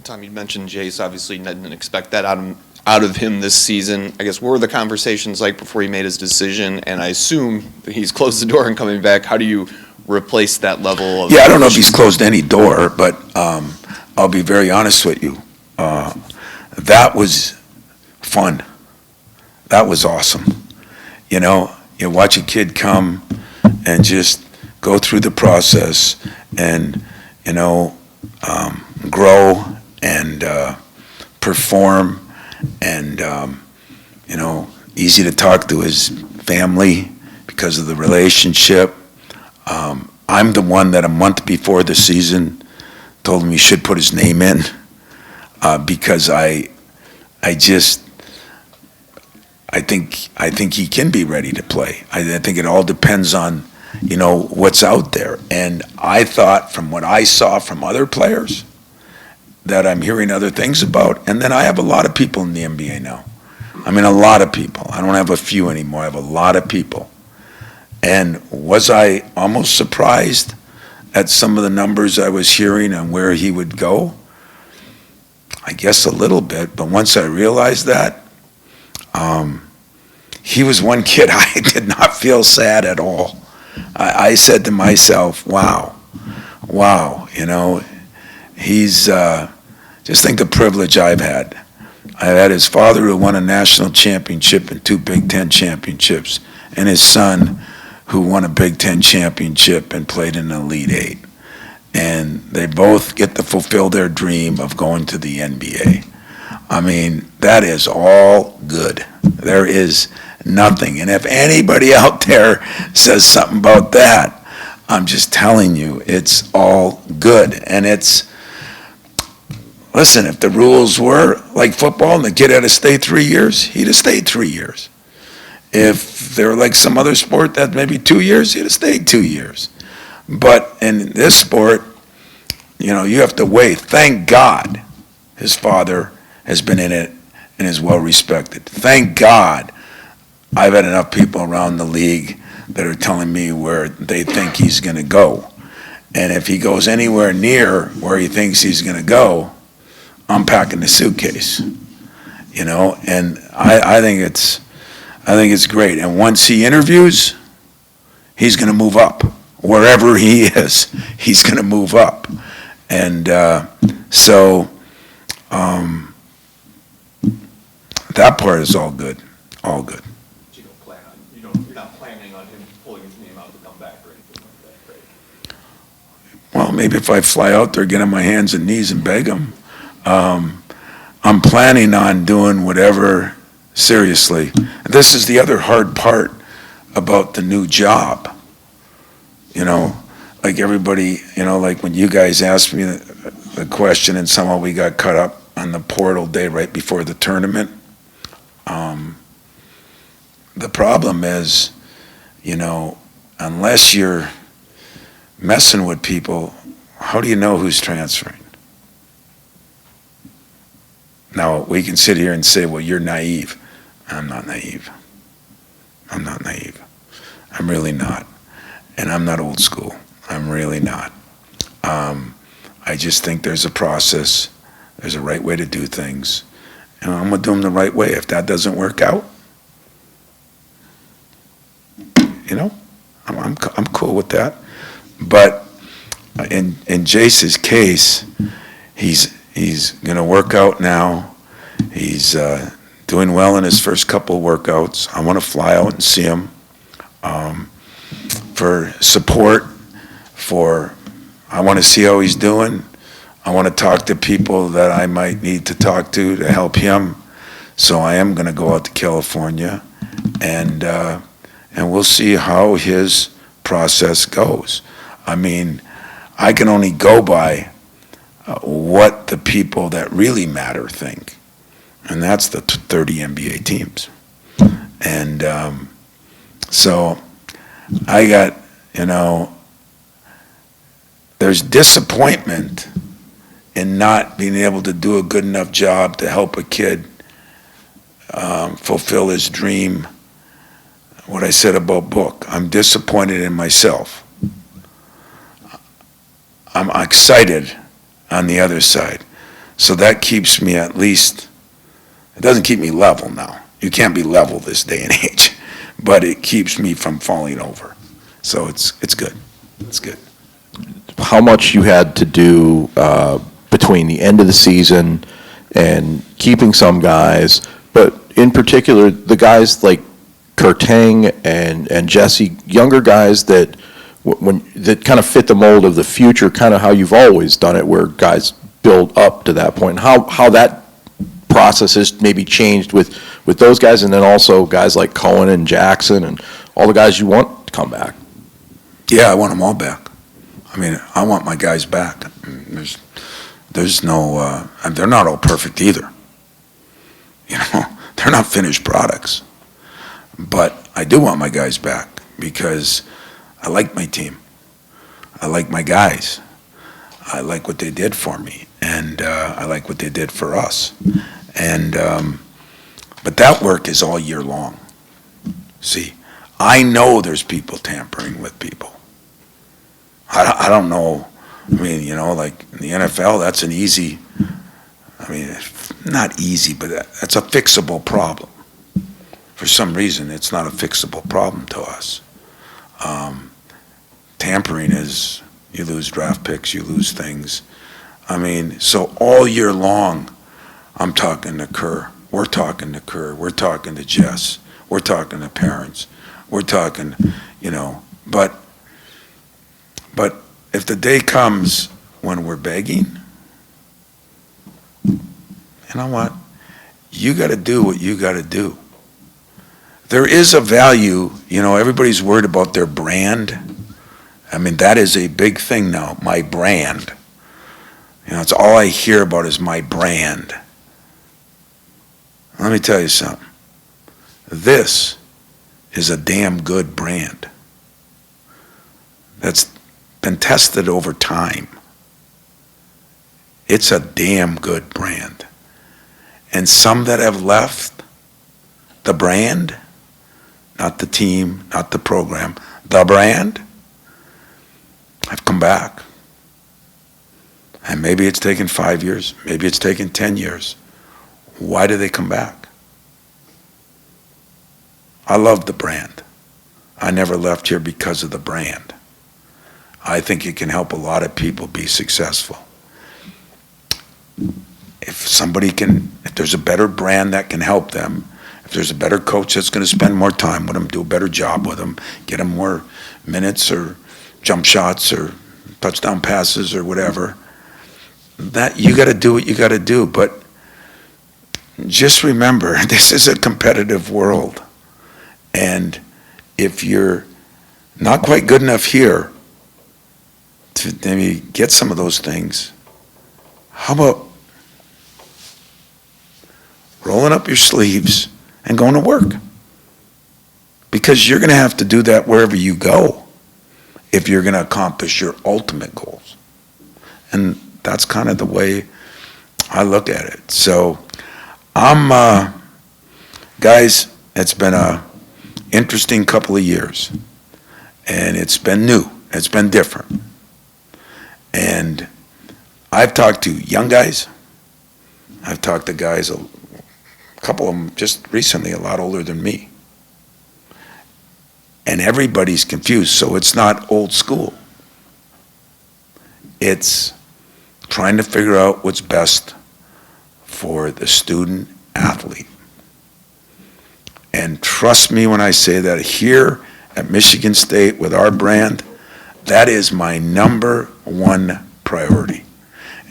Tom, you mentioned Jace. Obviously, didn't expect that out of him this season. I guess, what were the conversations like before he made his decision? And I assume that he's closed the door and coming back. How do you replace that level of... Yeah, I don't know if he's closed any door, but I'll be very honest with you. That was fun. That was awesome. You know, you watch a kid come and just go through the process and, you know, grow and perform and, you know, easy to talk to his family because of the relationship. I'm the one that a month before the season told him he should put his name in because I think he can be ready to play. I think it all depends on, you know, what's out there. And I thought from what I saw from other players that I'm hearing other things about, and then I have a lot of people in the NBA now. I mean, a lot of people. I don't have a few anymore. I have a lot of people. And was I almost surprised at some of the numbers I was hearing and where he would go? I guess a little bit, but once I realized that, he was one kid I did not feel sad at all. I said to myself, wow, you know, he's, just think the privilege I've had. I had his father who won a national championship and 2 Big Ten championships, and his son who won a Big Ten championship and played in the Elite Eight. And they both get to fulfill their dream of going to the NBA. I mean, that is all good. There is nothing. And if anybody out there says something about that, I'm just telling you, it's all good. And it's, listen, if the rules were like football and the kid had to stay 3 years, he'd have stayed 3 years. If they were like some other sport that maybe 2 years, he'd have stayed 2 years. But in this sport, you know, you have to wait. Thank God his father has been in it and is well respected. Thank God I've had enough people around the league that are telling me where they think he's going to go. And if he goes anywhere near where he thinks he's going to go, I'm packing the suitcase. You know, and I think it's great. And once he interviews, he's going to move up. Wherever he is, he's going to move up. And so that part is all good, all good. You're not planning on him pulling his name out to come back or anything like that, right? Well, maybe if I fly out there, get on my hands and knees and beg him. I'm planning on doing whatever, seriously. This is the other hard part about the new job. You know, like everybody, you know, like when you guys asked me the question and somehow we got cut up on the portal day right before the tournament. The problem is, you know, unless you're messing with people, how do you know who's transferring? Now, we can sit here and say, well, you're naive. I'm not naive. I'm not naive. I'm really not. And I'm not old school. I'm really not. I just think there's a process. There's a right way to do things. And I'm going to do them the right way. If that doesn't work out, you know, I'm cool with that. But in Jace's case, he's going to work out now. He's doing well in his first couple of workouts. I want to fly out and see him for support. I want to see how he's doing. I want to talk to people that I might need to talk to help him. So I am going to go out to California, and we'll see how his process goes. I mean, I can only go by what the people that really matter think, and that's the 30 NBA teams. And so I got, you know, there's disappointment in not being able to do a good enough job to help a kid fulfill his dream. What I said about Book, I'm disappointed in myself. I'm excited on the other side So that keeps me at least, it doesn't keep me level now. You can't be level this day and age, but it keeps me from falling over. So it's good. It's good. How much you had to do between the end of the season and keeping some guys, but in particular, the guys like Kurtang and Jesse, younger guys that that kind of fit the mold of the future, kind of how you've always done it, where guys build up to that point. How that process has maybe changed with those guys, and then also guys like Cohen and Jackson and all the guys you want to come back. Yeah, I want them all back. I mean, I want my guys back. I mean, there's no, and they're not all perfect either. You know, they're not finished products. But I do want my guys back because I like my team. I like my guys. I like what they did for me, and I like what they did for us. And but that work is all year long. See, I know there's people tampering with people. I don't know. I mean, you know, like in the NFL, that's an easy, I mean, not easy, but that's a fixable problem. For some reason, it's not a fixable problem to us. Tampering is, you lose draft picks, you lose things. I mean, so all year long, I'm talking to Kerr. We're talking to Kerr. We're talking to Jess. We're talking to parents. We're talking, you know, but if the day comes when we're begging, you know what? You got to do what you got to do. There is a value, you know, everybody's worried about their brand. I mean, that is a big thing now, my brand. You know, it's all I hear about is my brand. Let me tell you something. This is a damn good brand that's been tested over time. It's a damn good brand. And some that have left the brand, not the team, not the program, the brand, have come back. And maybe it's taken 5 years, maybe it's taken 10 years. Why do they come back? I love the brand. I never left here because of the brand. I think it can help a lot of people be successful. If there's a better brand that can help them, if there's a better coach that's going to spend more time with them, do a better job with them, get them more minutes or jump shots or touchdown passes or whatever, that you got to do what you got to do. But just remember, this is a competitive world. And if you're not quite good enough here to maybe get some of those things, how about rolling up your sleeves and going to work? Because you're going to have to do that wherever you go if you're going to accomplish your ultimate goals. And that's kind of the way I look at it. So guys, it's been a interesting couple of years, and it's been new, it's been different. And I've talked to young guys, I've talked to guys, a couple of them just recently, a lot older than me. And everybody's confused, so it's not old school. It's trying to figure out what's best for the student athlete. And trust me when I say that here at Michigan State with our brand, that is my number one priority.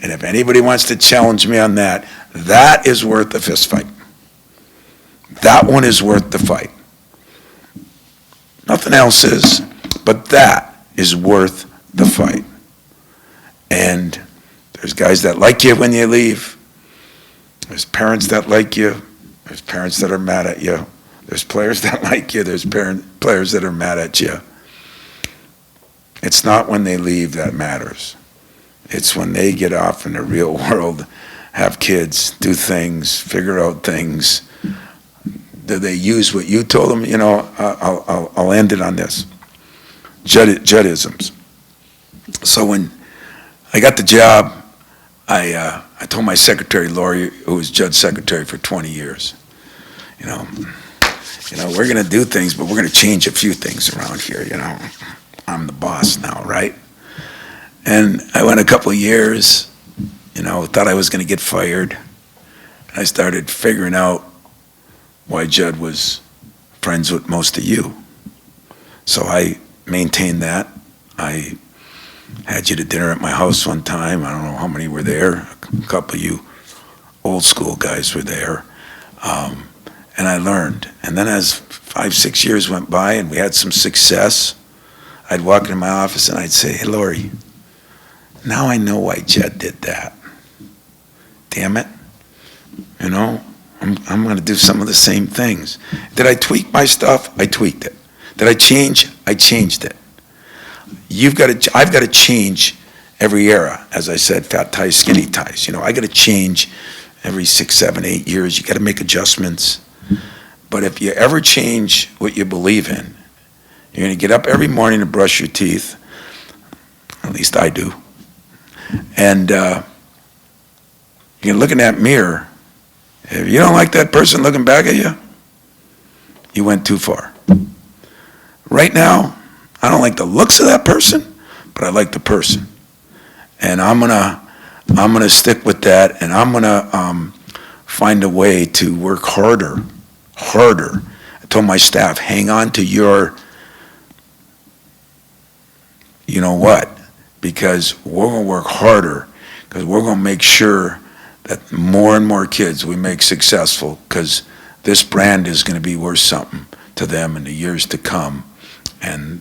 And if anybody wants to challenge me on that, that is worth a fist fight. That one is worth the fight. Nothing else is, but that is worth the fight. And there's guys that like you when you leave. There's parents that like you. There's parents that are mad at you. There's players that like you. There's players that are mad at you. It's not when they leave that matters. It's when they get off in the real world, have kids, do things, figure out things. Do they use what you told them? You know, I'll end it on this. Juddisms. So when I got the job, I I told my secretary, Lori, who was Judd's secretary for 20 years, you know, we're going to do things, but we're going to change a few things around here, you know. I'm the boss now, right? And I went a couple of years, you know, thought I was going to get fired. I started figuring out why Judd was friends with most of you. So I maintained that. I had you to dinner at my house one time. I don't know how many were there. A couple of you old school guys were there. And I learned. And then as 5, 6 years went by and we had some success, I'd walk into my office and I'd say, hey, Lori, now I know why Judd did that. Damn it. You know, I'm going to do some of the same things. Did I tweak my stuff? I tweaked it. Did I change? I changed it. I've got to change every era. As I said, fat ties, skinny ties. You know, I got to change every 6, 7, 8 years. You got to make adjustments. But if you ever change what you believe in, you're going to get up every morning to brush your teeth. At least I do. And you're looking in that mirror. If you don't like that person looking back at you, you went too far. Right now, I don't like the looks of that person, but I like the person. And I'm gonna stick with that, and I'm gonna find a way to work harder. I told my staff, hang on to your, you know what, because we're gonna work harder, because we're gonna make sure that more and more kids we make successful, because this brand is gonna be worth something to them in the years to come, and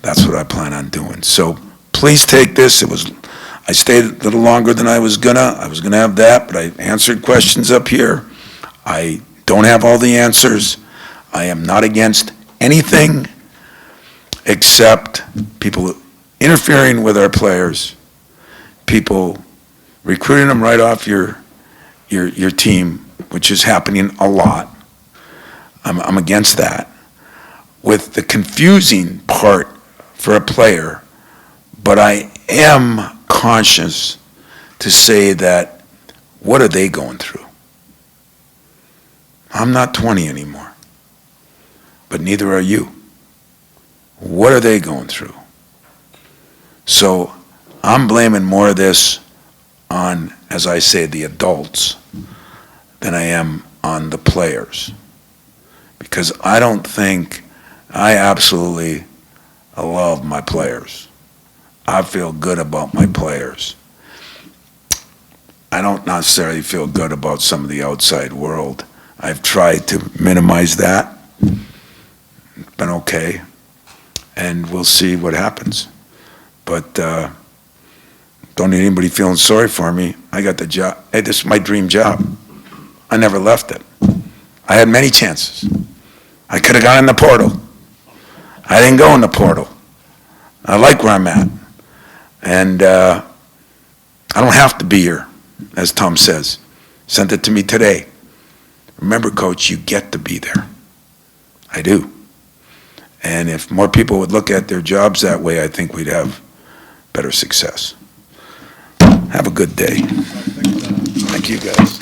that's what I plan on doing. So please take this. I stayed a little longer than I was gonna have that, but I answered questions up here. I don't have all the answers. I am not against anything except people interfering with our players, people recruiting them right off your team, which is happening a lot. I'm against that. With the confusing part for a player, but I am conscious to say that, what are they going through? I'm not 20 anymore, but neither are you. What are they going through? So I'm blaming more of this on, as I say, the adults than I am on the players. Because I absolutely love my players. I feel good about my players. I don't necessarily feel good about some of the outside world. I've tried to minimize that. It's been okay. And we'll see what happens. But don't need anybody feeling sorry for me. I got the job. Hey, this is my dream job. I never left it. I had many chances. I could have gone in the portal. I didn't go in the portal. I like where I'm at. And I don't have to be here, as Tom says. Sent it to me today. Remember, Coach, you get to be there. I do. And if more people would look at their jobs that way, I think we'd have better success. Have a good day. Thank you, guys.